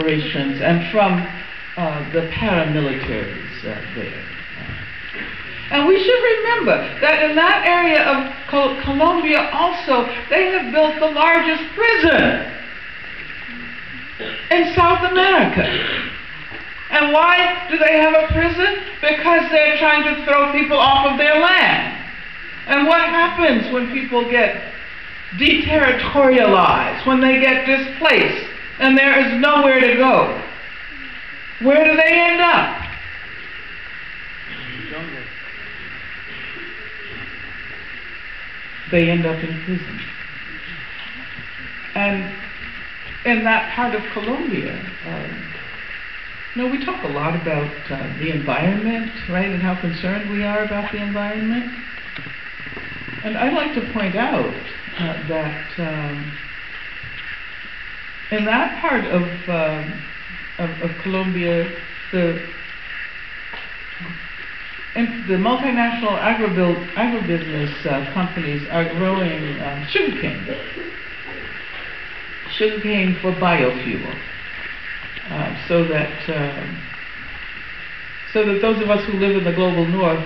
operations and from the paramilitaries there. And we should remember that in that area of Colombia also, they have built the largest prison in South America. And why do they have a prison? Because they're trying to throw people off of their land. And what happens when people get deterritorialized, when they get displaced, and there is nowhere to go? Where do they end up? They end up in prison. And in that part of Colombia, we talk a lot about the environment, right, and how concerned we are about the environment. And I'd like to point out that in that part of Colombia, the multinational agribusiness companies are growing sugarcane for biofuel, so that those of us who live in the global north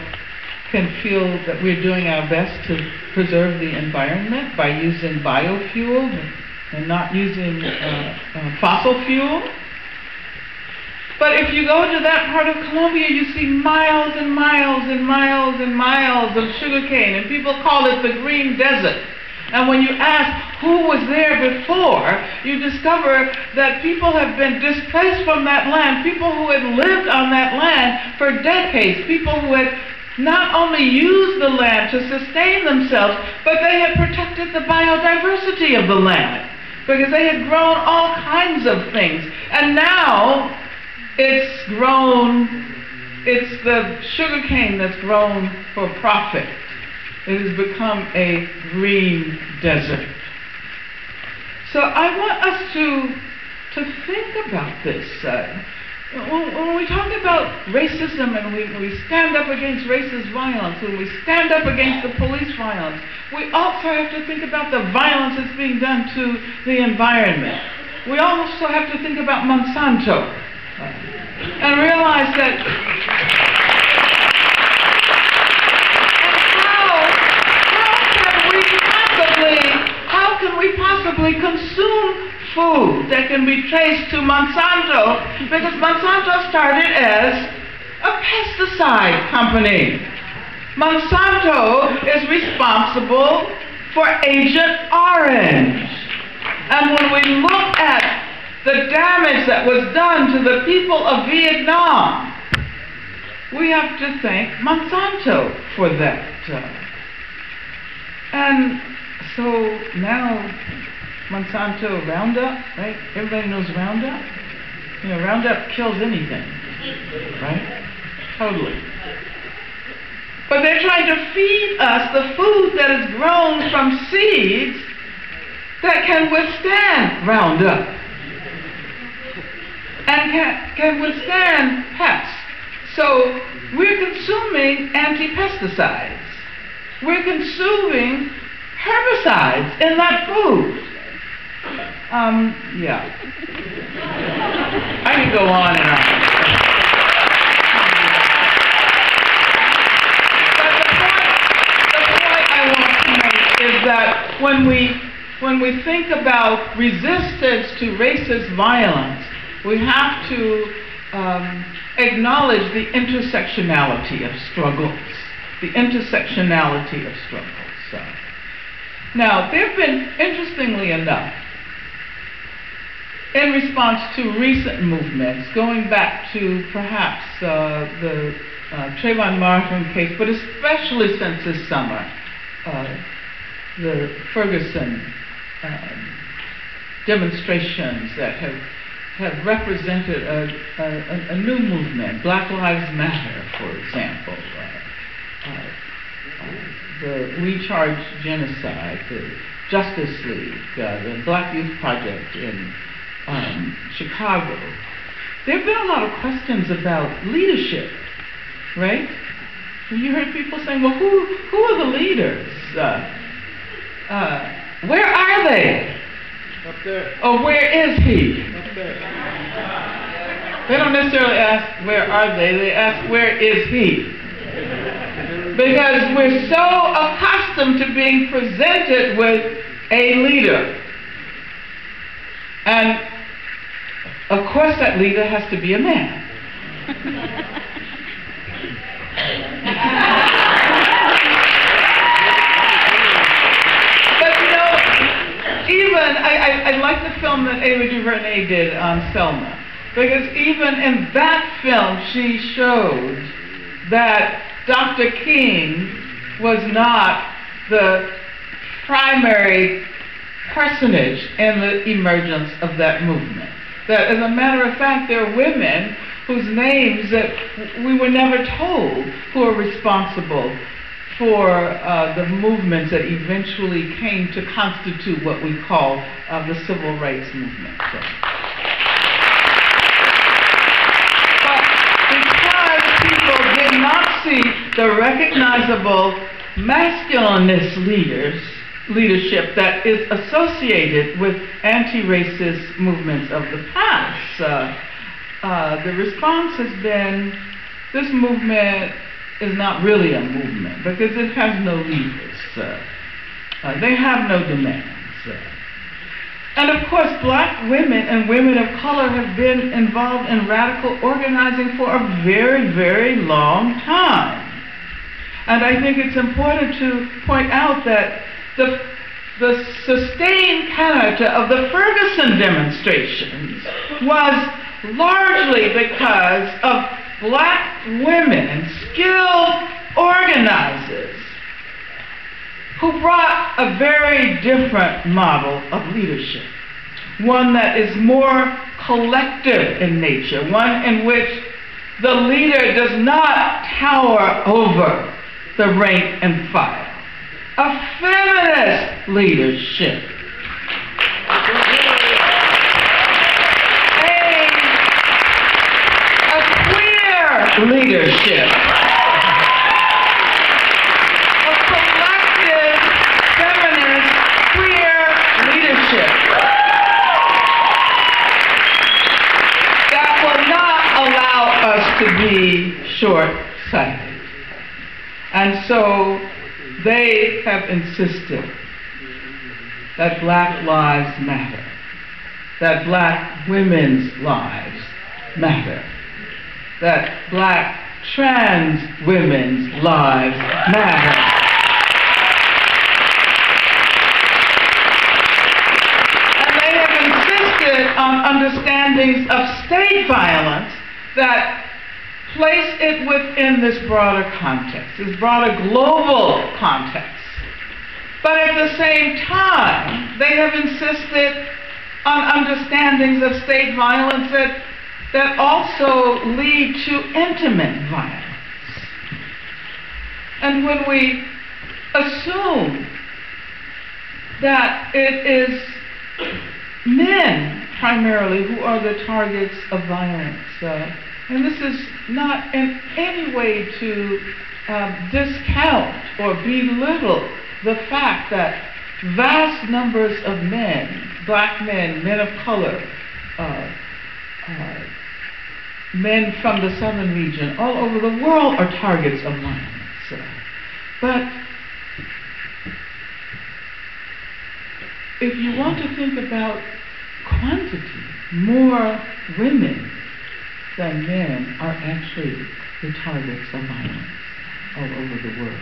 can feel that we're doing our best to preserve the environment by using biofuel and not using fossil fuel. But if you go to that part of Colombia, you see miles and miles and miles and miles of sugarcane, and people call it the green desert. And when you ask who was there before, you discover that people have been displaced from that land, people who had lived on that land for decades, people who had not only used the land to sustain themselves, but they had protected the biodiversity of the land, because they had grown all kinds of things. And now it's the sugarcane that's grown for profit. It has become a green desert. So I want us to think about this. When we talk about racism and we stand up against racist violence, when we stand up against the police violence, we also have to think about the violence that's being done to the environment. We also have to think about Monsanto and realize that how can we possibly consume food that can be traced to Monsanto, because Monsanto started as a pesticide company. Monsanto is responsible for Agent Orange. And when we look at the damage that was done to the people of Vietnam, we have to thank Monsanto for that. And so now Monsanto Roundup, right? Everybody knows Roundup. You know, Roundup kills anything, right? Totally. But they're trying to feed us the food that is grown from seeds that can withstand Roundup and can withstand pests. So we're consuming anti-pesticides. We're consuming herbicides in that food. Yeah. I could go on and on. But the point I want to make is that when we think about resistance to racist violence, we have to acknowledge the intersectionality of struggles. The intersectionality of struggles. Now, there have been, interestingly enough, in response to recent movements, going back to perhaps the Trayvon Martin case, but especially since this summer, the Ferguson demonstrations that have represented a new movement, Black Lives Matter, for example. The We Charge Genocide, the Justice League, the Black Youth Project in Chicago. There have been a lot of questions about leadership, right? You heard people saying, well, who are the leaders? Where are they? Up there. Or where is he? Up there. They don't necessarily ask, where are they? They ask, where is he? Because we're so accustomed to being presented with a leader. And, of course, that leader has to be a man. But, you know, even, I like the film that Ava DuVernay did on Selma. Because even in that film, she showed that Dr. King was not the primary personage in the emergence of that movement. That, as a matter of fact, there are women whose names that we were never told who are responsible for the movements that eventually came to constitute what we call the civil rights movement. So. Did not see the recognizable masculinist leadership that is associated with anti-racist movements of the past. The response has been, this movement is not really a movement because it has no leaders. They have no demands. And of course, black women and women of color have been involved in radical organizing for a very, very long time. And I think it's important to point out that the sustained character of the Ferguson demonstrations was largely because of black women, skilled organizers, who brought a very different model of leadership. One that is more collective in nature, one in which the leader does not tower over the rank and file. A feminist leadership. A queer leadership. To be short-sighted. And so they have insisted that black lives matter, that black women's lives matter, that black trans women's lives matter. And they have insisted on understandings of state violence that place it within this broader context, this broader global context. But at the same time, they have insisted on understandings of state violence that also lead to intimate violence. And when we assume that it is men primarily who are the targets of violence, and this is not in any way to discount or belittle the fact that vast numbers of men, black men, men of color, men from the southern region, all over the world are targets of violence. But if you want to think about quantity, more women than men are actually the targets of violence all over the world.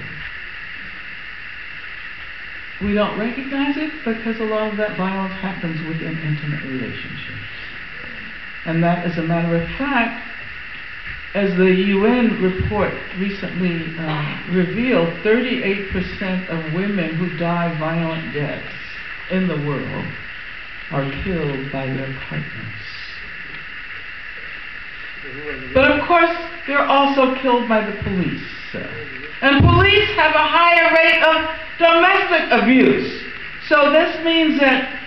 We don't recognize it because a lot of that violence happens within intimate relationships. And that, as a matter of fact, as the UN report recently revealed, 38% of women who die violent deaths in the world are killed by their partners. But of course, they're also killed by the police. And police have a higher rate of domestic abuse. So this means that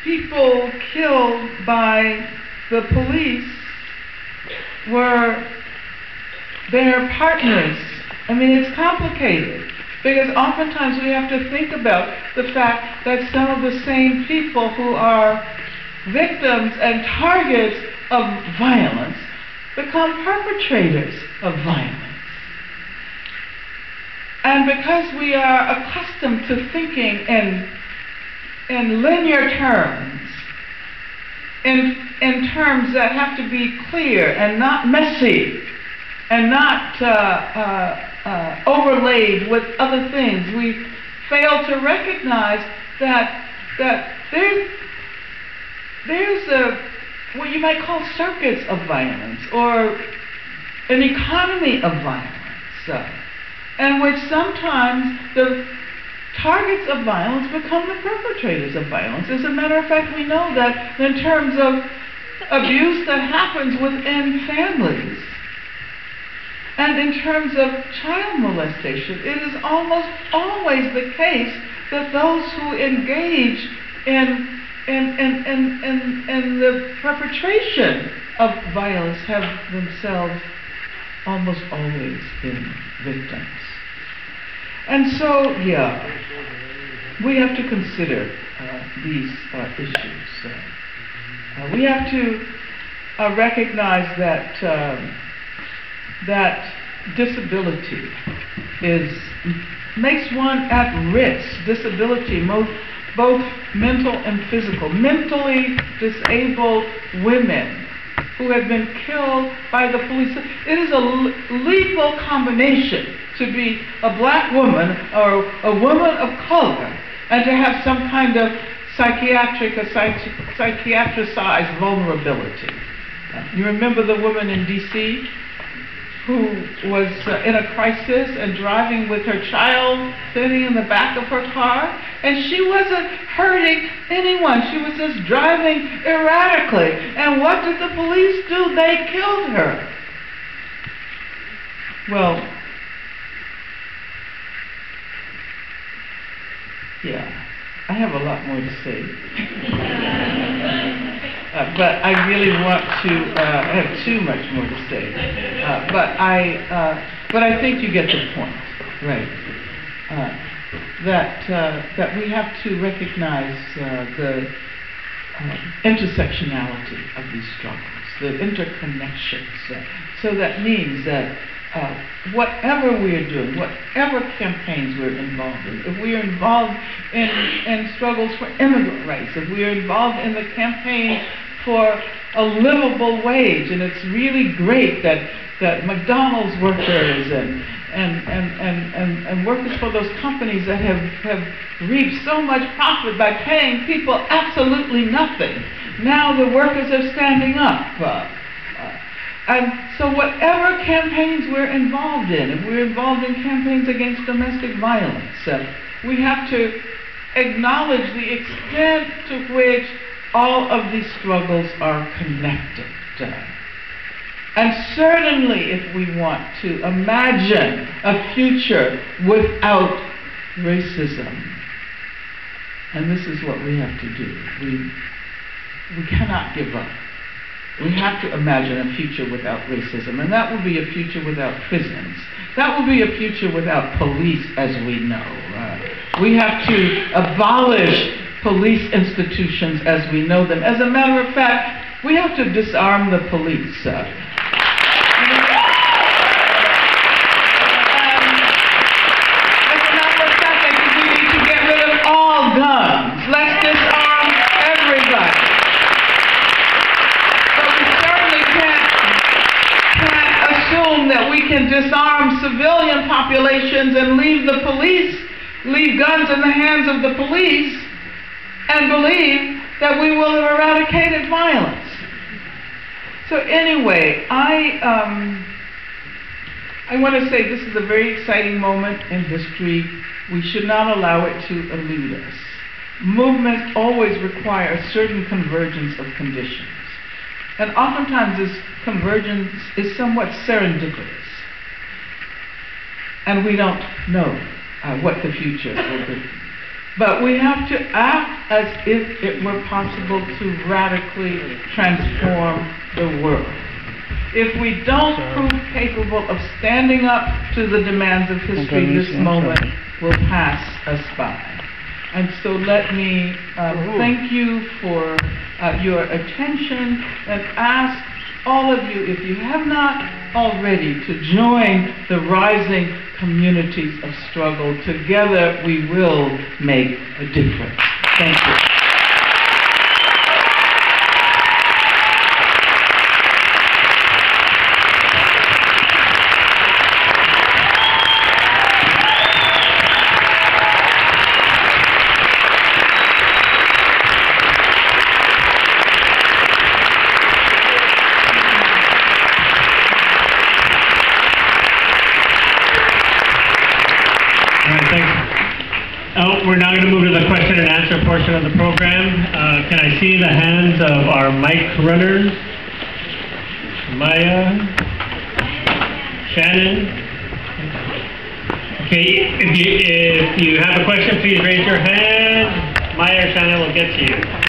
people killed by the police were their partners I mean, it's complicated because oftentimes we have to think about the fact that some of the same people who are victims and targets of violence become perpetrators of violence. And because we are accustomed to thinking in linear terms, in terms that have to be clear and not messy, and not overlaid with other things, we fail to recognize that there's what you might call circuits of violence, or an economy of violence, in which sometimes the targets of violence become the perpetrators of violence. As a matter of fact, we know that in terms of abuse that happens within families, and in terms of child molestation, it is almost always the case that those who engage in the perpetration of violence have themselves almost always been victims. And so, yeah, we have to consider these issues. We have to recognize that disability makes one at risk. Disability, both mental and physical. Mentally disabled women who have been killed by the police. It is a lethal combination to be a black woman or a woman of color and to have some kind of psychiatric or psychiatricized vulnerability. You remember the woman in D.C. who was in a crisis and driving with her child sitting in the back of her car, and she wasn't hurting anyone. She was just driving erratically. And what did the police do? They killed her. Well, yeah, I have a lot more to say. But I really want to have too much more to say. But I think you get the point, right? That we have to recognize the intersectionality of these struggles, the interconnections. So that means that whatever we're doing, whatever campaigns we're involved in, if we are involved in struggles for immigrant rights, if we are involved in the campaign for a livable wage, and it's really great that McDonald's workers and workers for those companies that have reaped so much profit by paying people absolutely nothing. Now the workers are standing up. And so whatever campaigns we're involved in, if we're involved in campaigns against domestic violence, we have to acknowledge the extent to which all of these struggles are connected. And certainly if we want to imagine a future without racism, and this is what we have to do, we cannot give up. We have to imagine a future without racism, and that will be a future without prisons. That will be a future without police as we know. We have to abolish police institutions as we know them. As a matter of fact, we have to disarm the police. As a matter of fact, I think we need to get rid of all guns. Let's disarm everybody. That we can disarm civilian populations and leave guns in the hands of the police, and believe that we will have eradicated violence. So anyway, I want to say this is a very exciting moment in history. We should not allow it to elude us. Movements always require a certain convergence of conditions. And oftentimes this convergence is somewhat serendipitous. And we don't know what the future will be. But we have to act as if it were possible to radically transform the world. If we don't prove capable of standing up to the demands of history, this moment will pass us by. And so let me thank you for your attention and ask all of you, if you have not already, to join the rising communities of struggle. Together we will make a difference. Thank you. We're now going to move to the question and answer portion of the program. Can I see the hands of our mic runners? Maya? Shannon? Okay, if you have a question, please raise your hand. Maya or Shannon will get to you.